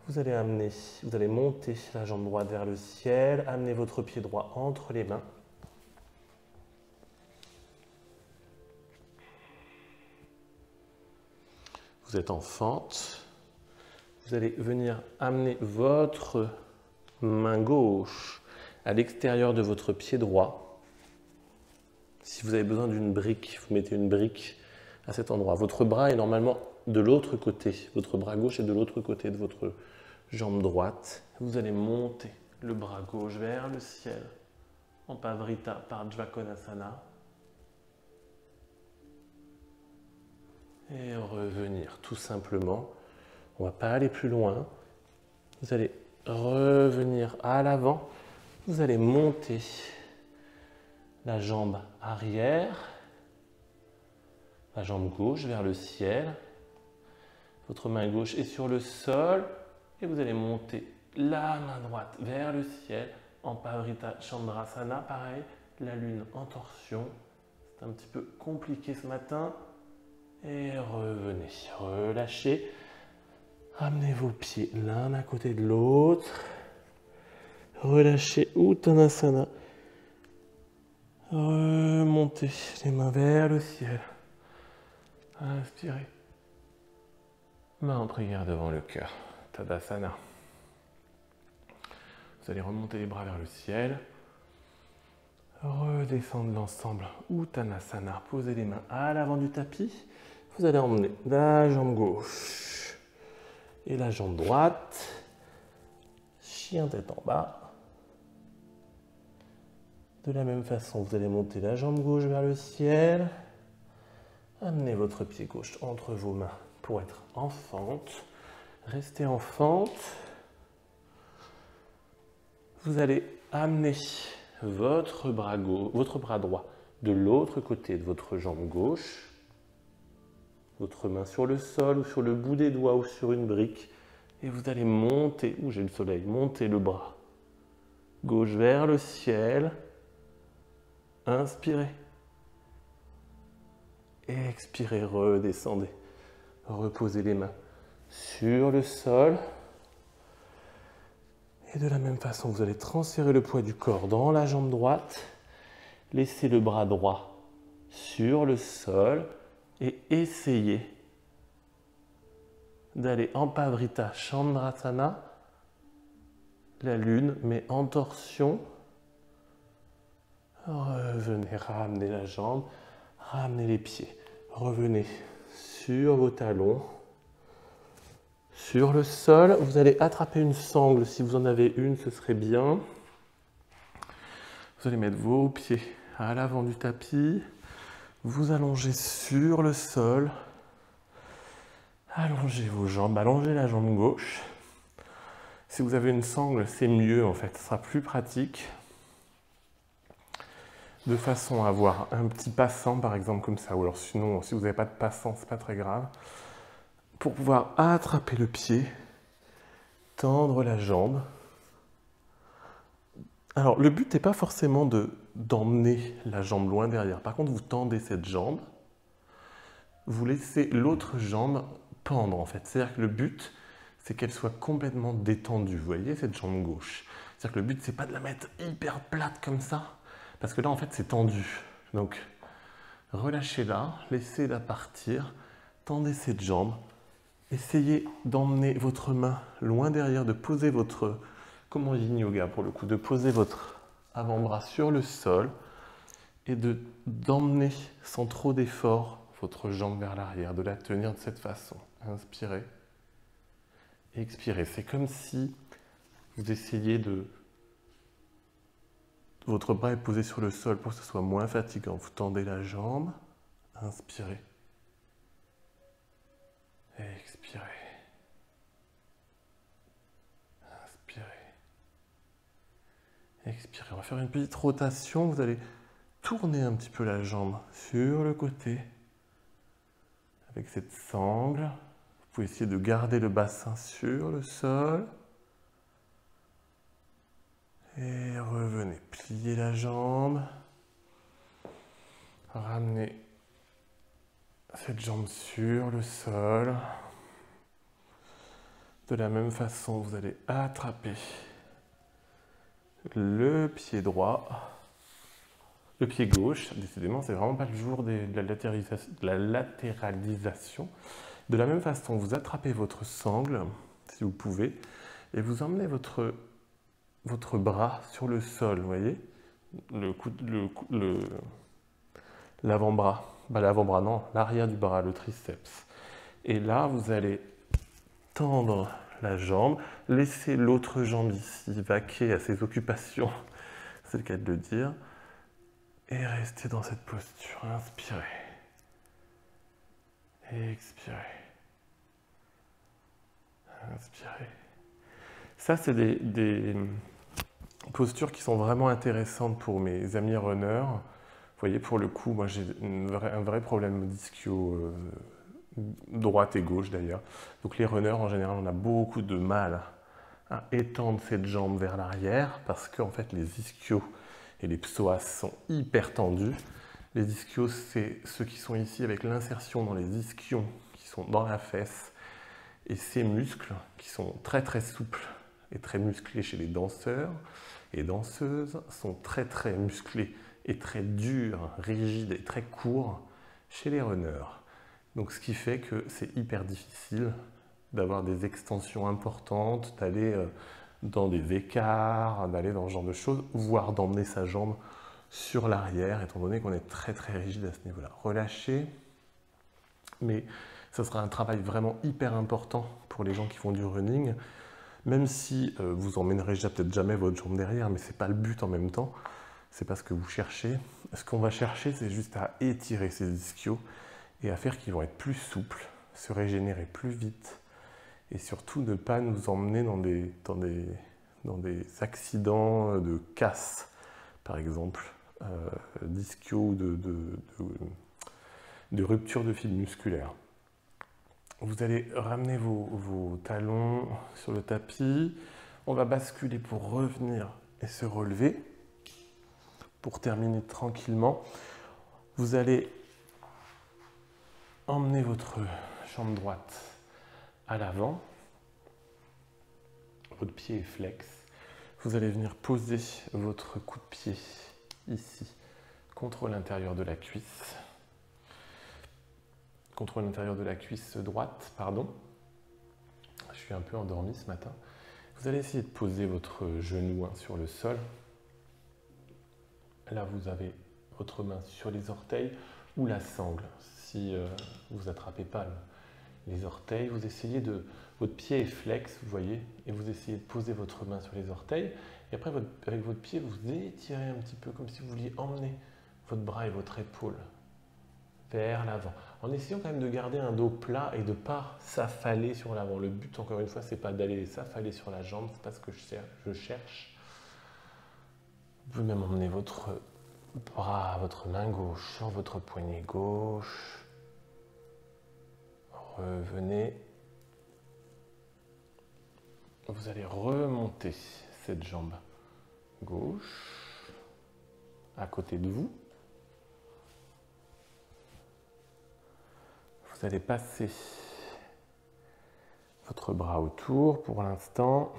Vous allez monter la jambe droite vers le ciel, amenez votre pied droit entre les mains. Vous êtes en fente. Vous allez venir amener votre main gauche à l'extérieur de votre pied droit. Si vous avez besoin d'une brique, vous mettez une brique à cet endroit. Votre bras est normalement de l'autre côté. Votre bras gauche est de l'autre côté de votre jambe droite. Vous allez monter le bras gauche vers le ciel en Pavrita Parsvakonasana. Et revenir tout simplement. On ne va pas aller plus loin. Vous allez revenir à l'avant. Vous allez monter la jambe arrière, la jambe gauche vers le ciel. Votre main gauche est sur le sol et vous allez monter la main droite vers le ciel en Pavrita Chandrasana. Pareil, la lune en torsion. C'est un petit peu compliqué ce matin. Et revenez, relâchez. Amenez vos pieds l'un à côté de l'autre. Relâchez Uttanasana. Remontez les mains vers le ciel. Inspirez. Main en prière devant le cœur. Tadasana. Vous allez remonter les bras vers le ciel. Redescendre l'ensemble. Uttanasana. Posez les mains à l'avant du tapis. Vous allez emmener la jambe gauche et la jambe droite. Chien tête en bas. De la même façon, vous allez monter la jambe gauche vers le ciel. Amenez votre pied gauche entre vos mains pour être en fente. Restez en fente. Vous allez amener votre bras droit de l'autre côté de votre jambe gauche. Votre main sur le sol ou sur le bout des doigts ou sur une brique. Et vous allez monter, où j'ai le soleil, monter le bras gauche vers le ciel. Inspirez. Expirez, redescendez. Reposez les mains sur le sol. Et de la même façon, vous allez transférer le poids du corps dans la jambe droite. Laissez le bras droit sur le sol. Et essayez d'aller en Pavrita Chandrasana, la lune, mais en torsion. Revenez, ramenez la jambe, ramenez les pieds. Revenez sur vos talons, sur le sol. Vous allez attraper une sangle. Si vous en avez une, ce serait bien. Vous allez mettre vos pieds à l'avant du tapis. Vous allongez sur le sol, allongez vos jambes, allongez la jambe gauche. Si vous avez une sangle, c'est mieux en fait, ce sera plus pratique. De façon à avoir un petit passant par exemple comme ça, ou alors sinon, si vous n'avez pas de passant, c'est pas très grave. Pour pouvoir attraper le pied, tendre la jambe. Alors, le but n'est pas forcément d'emmener la jambe loin derrière. Par contre, vous tendez cette jambe, vous laissez l'autre jambe pendre en fait. C'est-à-dire que le but, c'est qu'elle soit complètement détendue. Vous voyez, cette jambe gauche. C'est-à-dire que le but, c'est pas de la mettre hyper plate comme ça, parce que là, en fait, c'est tendu. Donc, relâchez-la, laissez-la partir, tendez cette jambe. Essayez d'emmener votre main loin derrière, de poser votre... comme en yin yoga pour le coup, de poser votre avant-bras sur le sol et d'emmener sans trop d'effort votre jambe vers l'arrière, de la tenir de cette façon. Inspirez. et expirez. C'est comme si vous essayez de... Votre bras est posé sur le sol pour que ce soit moins fatigant. Vous tendez la jambe, inspirez. Et expirez. Inspirez. Expirez. On va faire une petite rotation. Vous allez tourner un petit peu la jambe sur le côté avec cette sangle. Vous pouvez essayer de garder le bassin sur le sol. Et revenez. Pliez la jambe. Ramenez cette jambe sur le sol. De la même façon, vous allez attraper le pied droit, le pied gauche. Décidément, c'est vraiment pas le jour de la latéralisation. De la même façon, vous attrapez votre sangle, si vous pouvez, et vous emmenez votre bras sur le sol, vous voyez, l'avant-bras, l'avant-bras non, l'arrière du bras, le triceps. Et là, vous allez tendre la jambe, laisser l'autre jambe ici vaquer à ses occupations, c'est le cas de le dire, et rester dans cette posture. Inspirez. Expirez. Inspirez. Ça, c'est des postures qui sont vraiment intéressantes pour mes amis runners. Vous voyez, pour le coup, moi j'ai un vrai problème d'ischio, droite et gauche d'ailleurs. Donc les runners, en général, on a beaucoup de mal à étendre cette jambe vers l'arrière parce qu'en fait, les ischios et les psoas sont hyper tendus. Les ischios, c'est ceux qui sont ici avec l'insertion dans les ischions qui sont dans la fesse. Et ces muscles qui sont très très souples et très musclés chez les danseurs et danseuses sont très très musclés et très durs, rigides et très courts chez les runners. Donc ce qui fait que c'est hyper difficile d'avoir des extensions importantes, d'aller dans des écarts, d'aller dans ce genre de choses, voire d'emmener sa jambe sur l'arrière, étant donné qu'on est très très rigide à ce niveau-là. Relâchez, mais ça sera un travail vraiment hyper important pour les gens qui font du running, même si vous emmènerez peut-être jamais votre jambe derrière, mais ce n'est pas le but en même temps, c'est pas ce que vous cherchez. Ce qu'on va chercher, c'est juste à étirer ces ischios et à faire qu'ils vont être plus souples, se régénérer plus vite, et surtout ne pas nous emmener dans des accidents de casse, par exemple, d'ischio ou de rupture de fil musculaire. Vous allez ramener vos talons sur le tapis. On va basculer pour revenir et se relever. Pour terminer tranquillement, vous allez emmener votre jambe droite à l'avant. Votre pied est flex. Vous allez venir poser votre coup de pied ici, contre l'intérieur de la cuisse. Contre l'intérieur de la cuisse droite, pardon. Je suis un peu endormi ce matin. Vous allez essayer de poser votre genou sur le sol. Là, vous avez votre main sur les orteils ou la sangle. Si vous n'attrapez pas les orteils, vous essayez de... Votre pied est flex, vous voyez, et vous essayez de poser votre main sur les orteils. Et après, avec votre pied, vous étirez un petit peu, comme si vous vouliez emmener votre bras et votre épaule vers l'avant. En essayant quand même de garder un dos plat et de ne pas s'affaler sur l'avant. Le but, encore une fois, c'est pas d'aller s'affaler sur la jambe, c'est pas ce que je cherche. Vous pouvez même emmener votre bras, votre main gauche sur votre poignet gauche. Revenez. Vous allez remonter cette jambe gauche à côté de vous. Vous allez passer votre bras autour pour l'instant.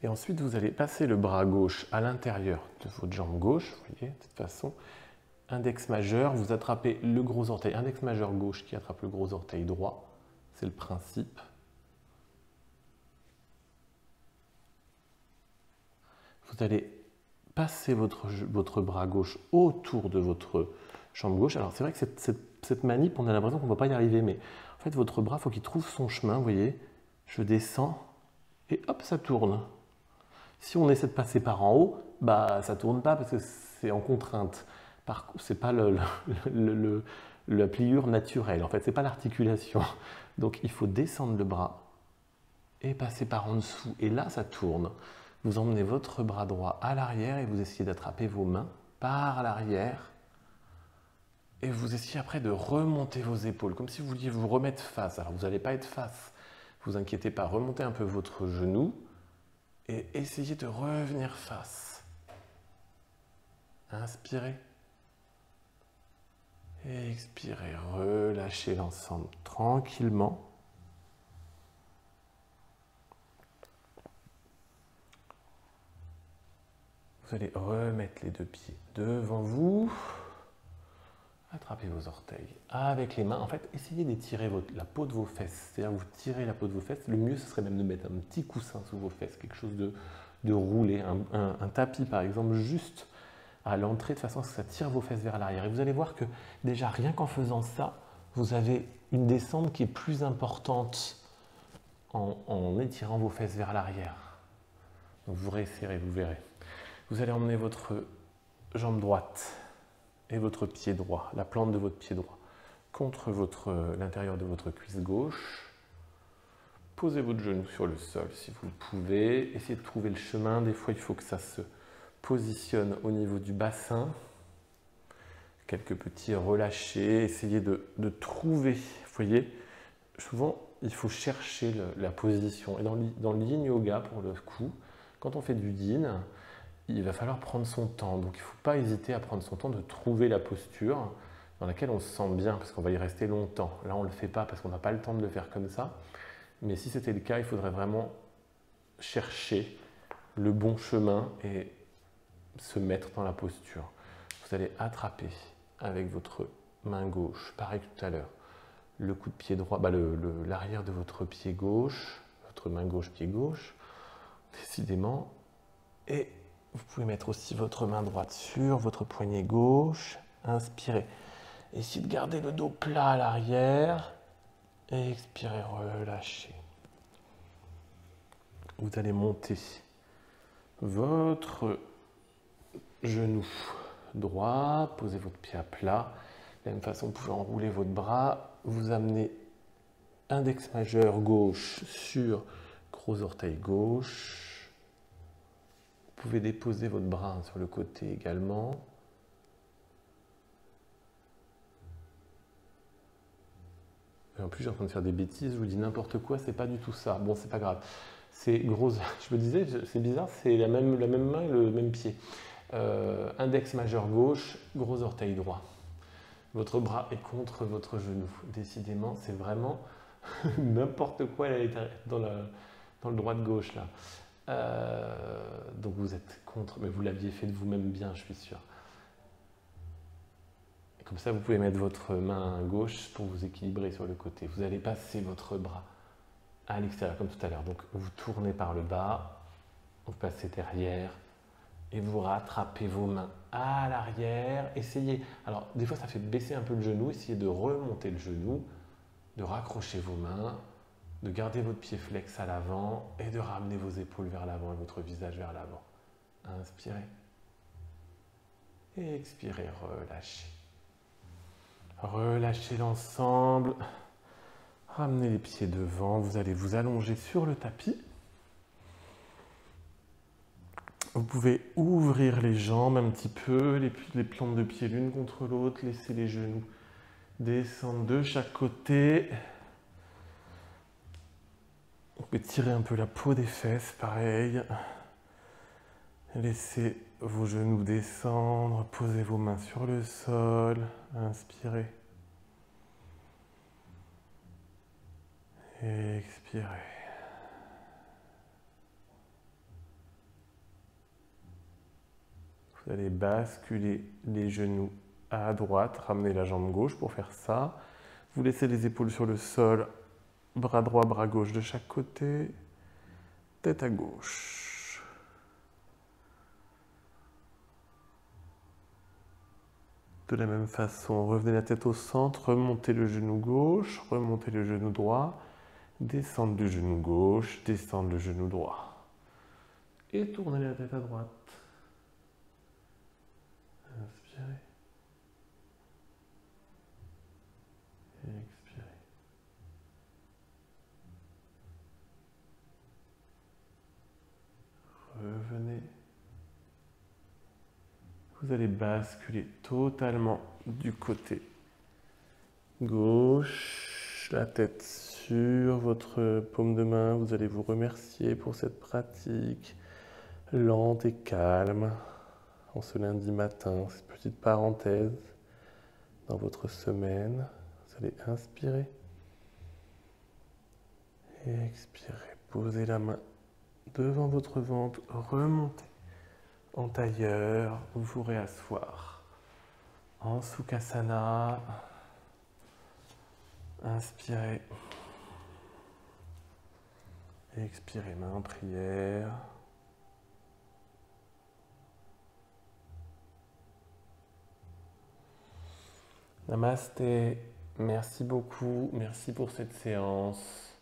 Et ensuite, vous allez passer le bras gauche à l'intérieur de votre jambe gauche. Vous voyez, de toute façon, index majeur, vous attrapez le gros orteil. Index majeur gauche qui attrape le gros orteil droit. C'est le principe. Vous allez passer votre bras gauche autour de votre jambe gauche. Alors, c'est vrai que cette manip, on a l'impression qu'on ne va pas y arriver, mais en fait, votre bras, il faut qu'il trouve son chemin, vous voyez. Je descends et hop, ça tourne. Si on essaie de passer par en haut, bah, ça ne tourne pas parce que c'est en contrainte. Ce n'est pas la pliure naturelle, en fait, ce n'est pas l'articulation. Donc, il faut descendre le bras et passer par en dessous. Et là, ça tourne. Vous emmenez votre bras droit à l'arrière et vous essayez d'attraper vos mains par l'arrière. Et vous essayez après de remonter vos épaules, comme si vous vouliez vous remettre face. Alors, vous n'allez pas être face. Ne vous inquiétez pas, remontez un peu votre genou et essayez de revenir face. Inspirez. Et expirez. Relâchez l'ensemble tranquillement. Vous allez remettre les deux pieds devant vous. Attrapez vos orteils avec les mains. En fait, essayez d'étirer la peau de vos fesses. C'est-à-dire vous tirez la peau de vos fesses. Le mieux, ce serait même de mettre un petit coussin sous vos fesses, quelque chose de roulé, un tapis par exemple, juste à l'entrée, de façon à ce que ça tire vos fesses vers l'arrière. Et vous allez voir que déjà, rien qu'en faisant ça, vous avez une descente qui est plus importante en étirant vos fesses vers l'arrière. Donc vous réessayerez, vous verrez. Vous allez emmener votre jambe droite et votre pied droit, la plante de votre pied droit, contre l'intérieur de votre cuisse gauche. Posez votre genou sur le sol si vous le pouvez. Essayez de trouver le chemin. Des fois, il faut que ça se positionne au niveau du bassin. Quelques petits relâchés. Essayez de trouver. Vous voyez, souvent, il faut chercher la position. Et dans le yin yoga, pour le coup, quand on fait du yin, il va falloir prendre son temps. Donc il ne faut pas hésiter à prendre son temps de trouver la posture dans laquelle on se sent bien, parce qu'on va y rester longtemps. Là, on ne le fait pas parce qu'on n'a pas le temps de le faire comme ça. Mais si c'était le cas, il faudrait vraiment chercher le bon chemin et se mettre dans la posture. Vous allez attraper avec votre main gauche, pareil que tout à l'heure, le coup de pied droit, l'arrière de votre pied gauche, votre main gauche, pied gauche, décidément. Et vous pouvez mettre aussi votre main droite sur votre poignet gauche. Inspirez. Essayez de garder le dos plat à l'arrière. Et expirez, relâchez. Vous allez monter votre genou droit. Posez votre pied à plat. De la même façon, vous pouvez enrouler votre bras. Vous amenez index majeur gauche sur gros orteil gauche. Vous pouvez déposer votre bras sur le côté également. Et en plus, j'ai en train de faire des bêtises, je vous dis n'importe quoi, c'est pas du tout ça. Bon, c'est pas grave. C'est gros. Je me disais, c'est bizarre, c'est la même main et le même pied. Index majeur gauche, gros orteil droit. Votre bras est contre votre genou. Décidément, c'est vraiment n'importe quoi dans le droit de gauche là. Donc vous êtes contre, mais vous l'aviez fait de vous-même bien, je suis sûr. Et comme ça, vous pouvez mettre votre main gauche pour vous équilibrer sur le côté. Vous allez passer votre bras à l'extérieur, comme tout à l'heure. Donc vous tournez par le bas, vous passez derrière, et vous rattrapez vos mains à l'arrière. Essayez, alors des fois ça fait baisser un peu le genou, essayez de remonter le genou, de raccrocher vos mains, de garder votre pied flex à l'avant et de ramener vos épaules vers l'avant et votre visage vers l'avant. Inspirez. Et expirez, relâchez. Relâchez l'ensemble. Ramenez les pieds devant. Vous allez vous allonger sur le tapis. Vous pouvez ouvrir les jambes un petit peu, les plantes de pied l'une contre l'autre. Laissez les genoux descendre de chaque côté. Vous pouvez tirer un peu la peau des fesses, pareil. Laissez vos genoux descendre, posez vos mains sur le sol, inspirez. Et expirez. Vous allez basculer les genoux à droite, ramener la jambe gauche pour faire ça. Vous laissez les épaules sur le sol. Bras droit, bras gauche de chaque côté, tête à gauche. De la même façon, revenez la tête au centre, remontez le genou gauche, remontez le genou droit, descendre le genou gauche, descendre le genou droit. Et tournez la tête à droite. Inspirez. Et expirez. Revenez. Vous allez basculer totalement du côté gauche, la tête sur votre paume de main. Vous allez vous remercier pour cette pratique lente et calme en ce lundi matin, cette petite parenthèse dans votre semaine. Vous allez inspirer et expirer. Posez la main devant votre ventre, remontez en tailleur, vous réasseoir en Sukhasana. Inspirez. Expirez, main en prière. Namasté. Merci beaucoup. Merci pour cette séance.